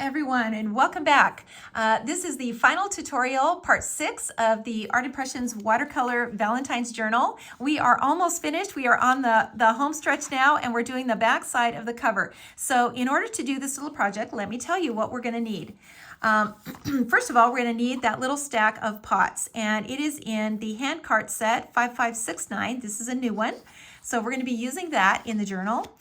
everyone, and welcome back. This is the final tutorial, part 6 of the Art Impressions Watercolor Valentine's Journal. We are almost finished. We are on the home stretch now, and we're doing the back side of the cover. So in order to do this little project, let me tell you what we're going to need. First of all, we're going to need that little stack of pots, and it is in the hand cart set 5569. This is a new one. So we're going to be using that in the journal.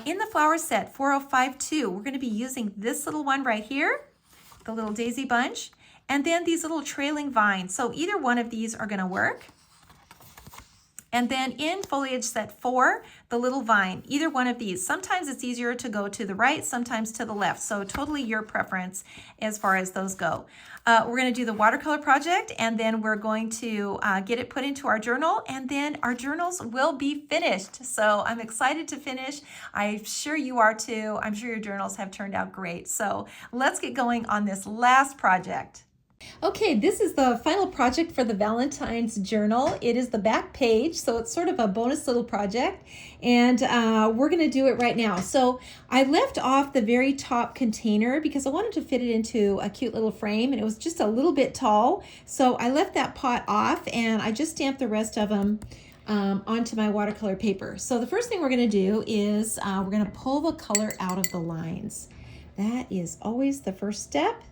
In the flower set 4052, we're going to be using this little one right here, the little daisy bunch, and then these little trailing vines. So either one of these are going to work. And then in foliage set 4, the little vine, either one of these. Sometimes it's easier to go to the right, sometimes to the left. So totally your preference as far as those go. We're going to do the watercolor project, and then we're going to get it put into our journal, and then our journals will be finished. So I'm excited to finish. I'm sure you are too. I'm sure your journals have turned out great. So let's get going on this last project. Okay, this is the final project for the Valentine's journal. It is the back page, so it's sort of a bonus little project, and we're going to do it right now. So I left off the very top container because I wanted to fit it into a cute little frame, and it was just a little bit tall. So I left that pot off, and I just stamped the rest of them onto my watercolor paper. So the first thing we're going to do is we're going to pull the color out of the lines. That is always the first step.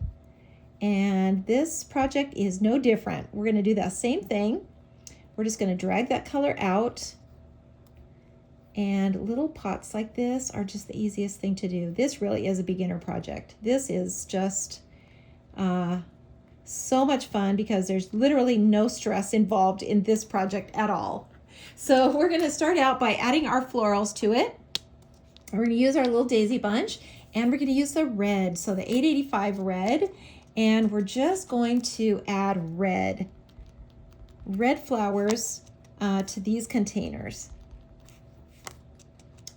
And this project is no different. We're going to do that same thing. We're just going to drag that color out. And little pots like this are just the easiest thing to do. This really is a beginner project. This is just so much fun because there's literally no stress involved in this project at all. So we're going to start out by adding our florals to it. We're going to use our little daisy bunch, and we're going to use the red, so the 885 red. And we're just going to add red flowers to these containers.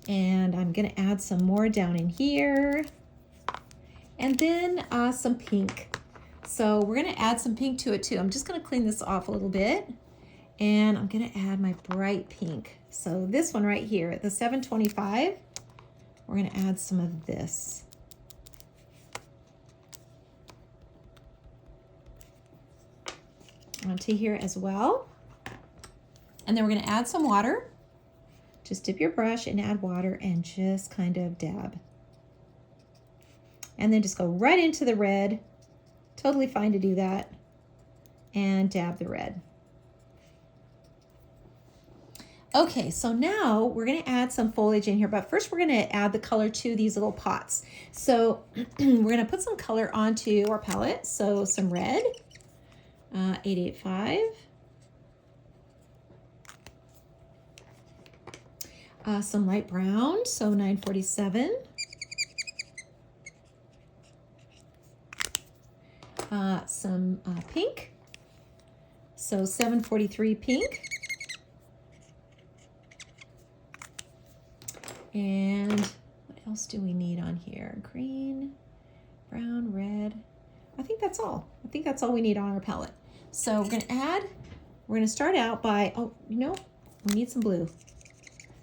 And I'm going to add some more down in here. And then some pink. So we're going to add some pink to it too. I'm just going to clean this off a little bit. And I'm going to add my bright pink. So this one right here, the 725, we're going to add some of this. Onto here as well. And then we're going to add some water. Just dip your brush and add water and just kind of dab. And then just go right into the red. Totally fine to do that. And dab the red. Okay, so now we're going to add some foliage in here, but first we're going to add the color to these little pots. So we're going to put some color onto our palette. So some red. 885. Some light brown, so 947. Some pink, so 743 pink. And what else do we need on here? Green, brown, red. I think that's all. I think that's all we need on our palette. So we're going to start out by, we need some blue.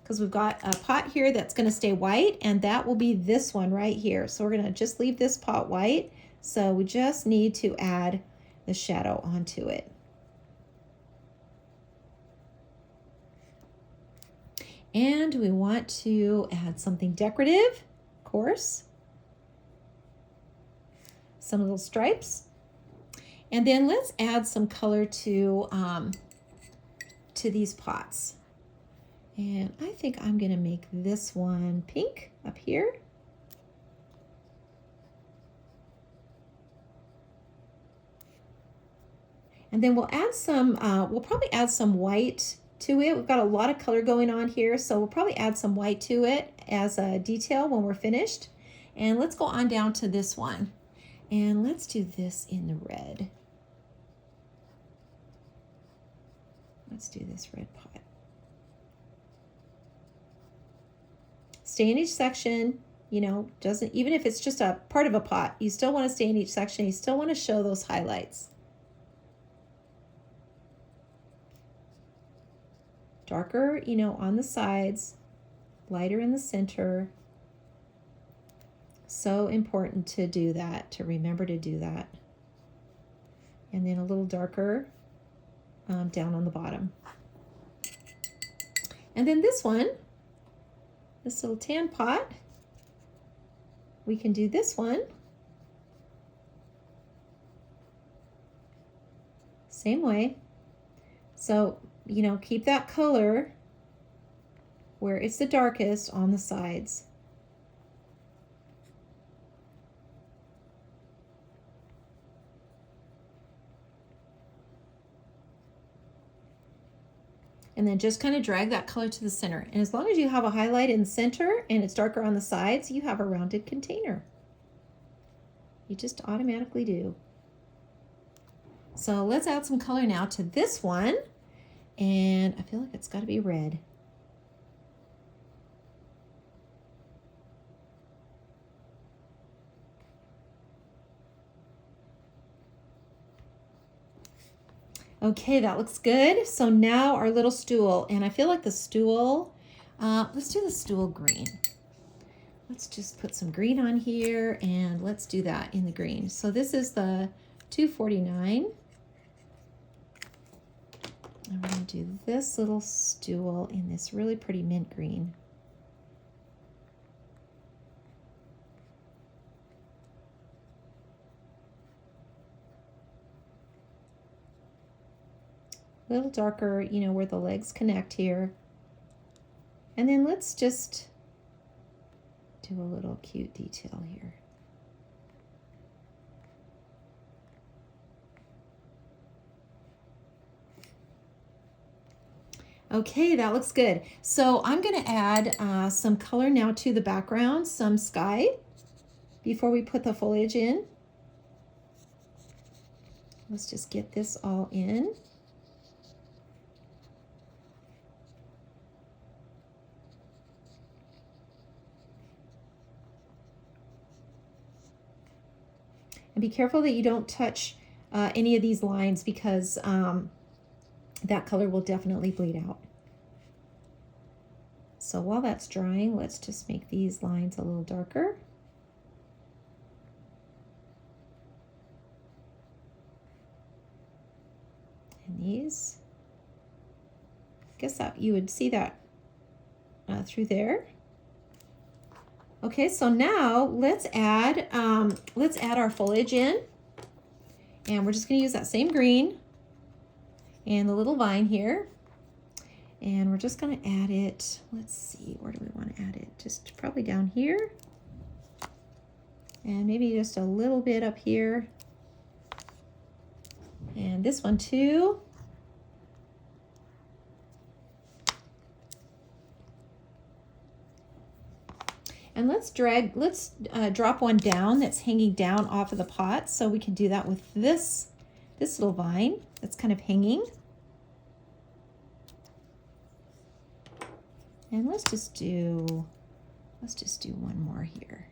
Because we've got a pot here that's going to stay white, and that will be this one right here. So we're going to just leave this pot white. So we just need to add the shadow onto it. And we want to add something decorative, of course. Some little stripes. And then let's add some color to these pots. And I think I'm going to make this one pink up here. And then we'll add some, we'll probably add some white to it. We've got a lot of color going on here, so we'll probably add some white to it as a detail when we're finished. And let's go on down to this one. And let's do this in the red. Let's do this red pot. Stay in each section, even if it's just a part of a pot, you still want to stay in each section. You still want to show those highlights. Darker, on the sides, lighter in the center. So important to do that, to remember to do that. And then a little darker down on the bottom. And then this one, this little tan pot, we can do this one. Same way. So, you know, keep that color where it's the darkest on the sides. And then just kind of drag that color to the center. And as long as you have a highlight in the center and it's darker on the sides, you have a rounded container. You just automatically do. So let's add some color now to this one. And I feel like it's got to be red. Okay, that looks good. So now our little stool, and I feel like the stool, let's do the stool green. Let's just put some green on here and let's do that in the green. So this is the 249. And we're gonna do this little stool in this really pretty mint green. A little darker, you know, where the legs connect here. And then let's just do a little cute detail here. Okay, that looks good. So I'm going to add some color now to the background, some sky, before we put the foliage in. Let's just get this all in. And be careful that you don't touch any of these lines because that color will definitely bleed out. So while that's drying, let's just make these lines a little darker. And these, I guess that you would see that through there. Okay, so now let's add our foliage in, and we're just going to use that same green and the little vine here, and we're just going to add it. Let's see, where do we want to add it? Just probably down here, and maybe just a little bit up here, and this one too. And let's drop one down that's hanging down off of the pot, so we can do that with this little vine that's kind of hanging. And let's just do one more here,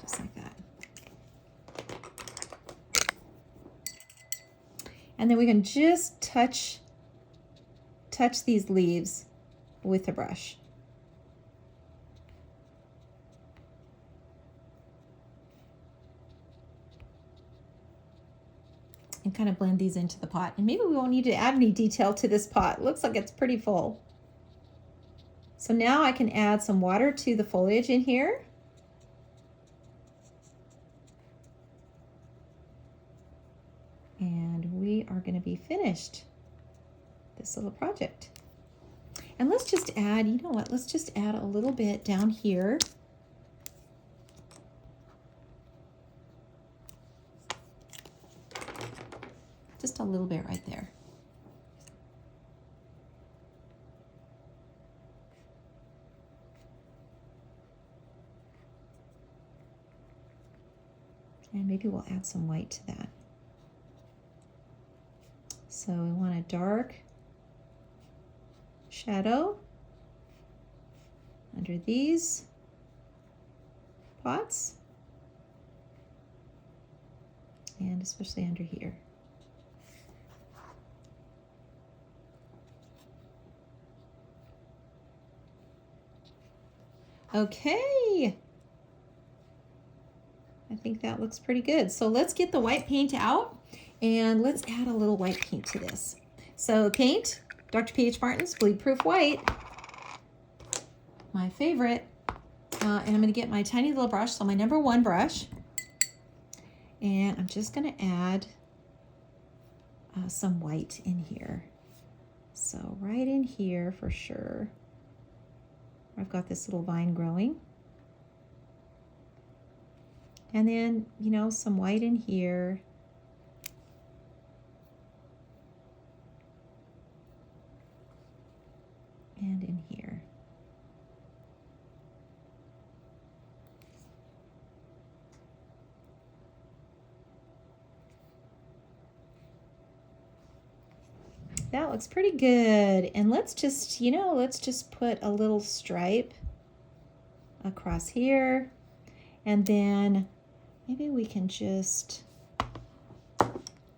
just like that. And then we can just touch these leaves with the brush. And kind of blend these into the pot. And maybe we won't need to add any detail to this pot. It looks like it's pretty full. So now I can add some water to the foliage in here. And we are going to be finished this little project. And let's just add, you know what, let's just add a little bit down here. Just a little bit right there. And maybe we'll add some white to that. So we want a dark shadow under these pots, and especially under here. Okay, I think that looks pretty good. So let's get the white paint out and let's add a little white paint to this. So paint, Dr. P.H. Martin's Bleed Proof White, my favorite. And I'm going to get my tiny little brush, so my number 1 brush. And I'm just going to add some white in here. So right in here for sure. I've got this little vine growing. And then, you know, some white in here. And in here. That looks pretty good. And let's just, you know, let's just put a little stripe across here. And then maybe we can just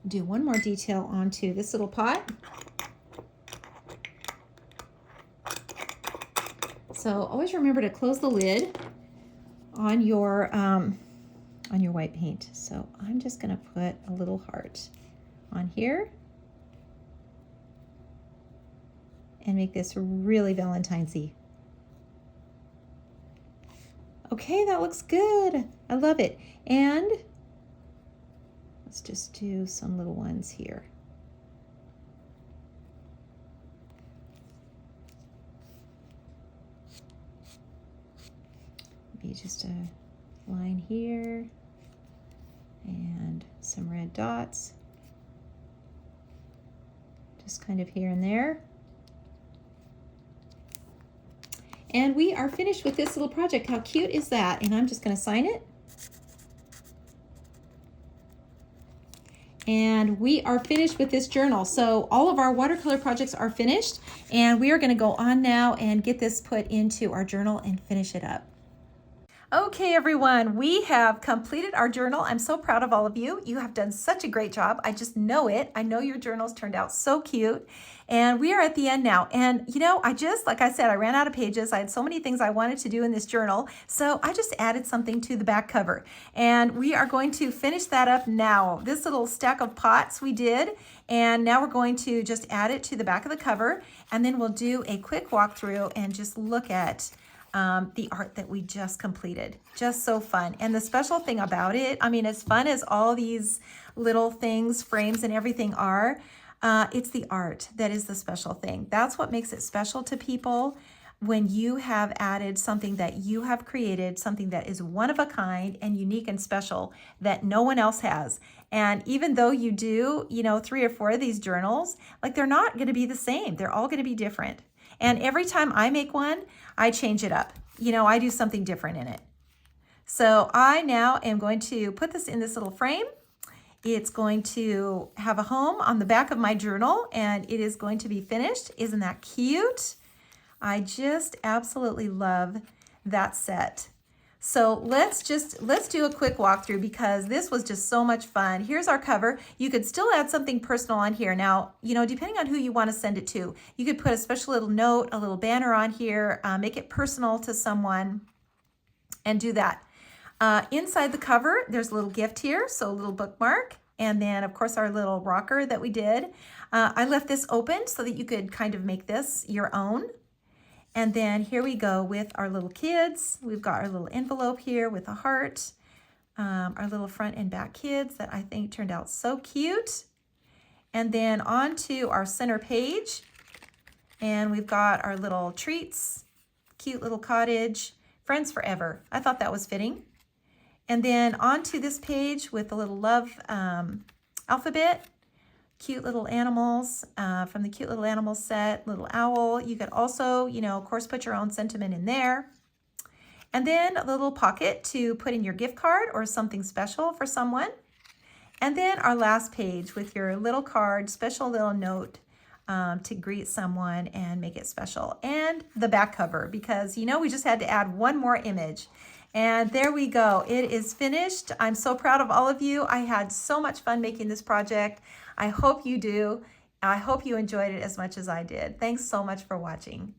do one more detail onto this little pot. So always remember to close the lid on your white paint. So I'm just gonna put a little heart on here and make this really Valentine's-y. Okay, that looks good. I love it. And let's just do some little ones here. Maybe just a line here and some red dots. Just kind of here and there. And we are finished with this little project. How cute is that? And I'm just going to sign it. And we are finished with this journal. So all of our watercolor projects are finished. And we are going to go on now and get this put into our journal and finish it up. Okay, everyone, we have completed our journal. I'm so proud of all of you. You have done such a great job. I just know it. I know your journals turned out so cute. And we are at the end now. And you know, like I said, I ran out of pages. I had so many things I wanted to do in this journal. So I just added something to the back cover. And we are going to finish that up now. This little stack of pots we did. And now we're going to just add it to the back of the cover. And then we'll do a quick walkthrough and just look at the art that we just completed. Just so fun. And the special thing about it, I mean, as fun as all these little things, frames and everything are, it's the art that is the special thing. That's what makes it special to people, when you have added something that you have created, something that is one of a kind and unique and special that no one else has. And even though you do, you know, 3 or 4 of these journals, like, they're not going to be the same. They're all going to be different. And every time I make one, I change it up. You know, I do something different in it. So I now am going to put this in this little frame. It's going to have a home on the back of my journal, and it is going to be finished. Isn't that cute? I just absolutely love that set. So let's do a quick walkthrough, because this was just so much fun. Here's our cover. You could still add something personal on here. Now, you know, depending on who you want to send it to, you could put a special little note, a little banner on here, make it personal to someone, and do that. Inside the cover, there's a little gift here, so a little bookmark, and then of course our little rocker that we did. I left this open so that you could kind of make this your own. And then here we go with our little kids. We've got our little envelope here with a heart, our little front and back kids that I think turned out so cute. And then on to our center page, and we've got our little treats, cute little cottage, friends forever. I thought that was fitting. And then onto this page with the little love alphabet, cute little animals from the Cute Little Animals set, little owl. You could also, you know, of course, put your own sentiment in there. And then a little pocket to put in your gift card or something special for someone. And then our last page with your little card, special little note to greet someone and make it special. And the back cover, because, you know, we just had to add one more image. And there we go. It is finished. I'm so proud of all of you. I had so much fun making this project. I hope you do. I hope you enjoyed it as much as I did. Thanks so much for watching.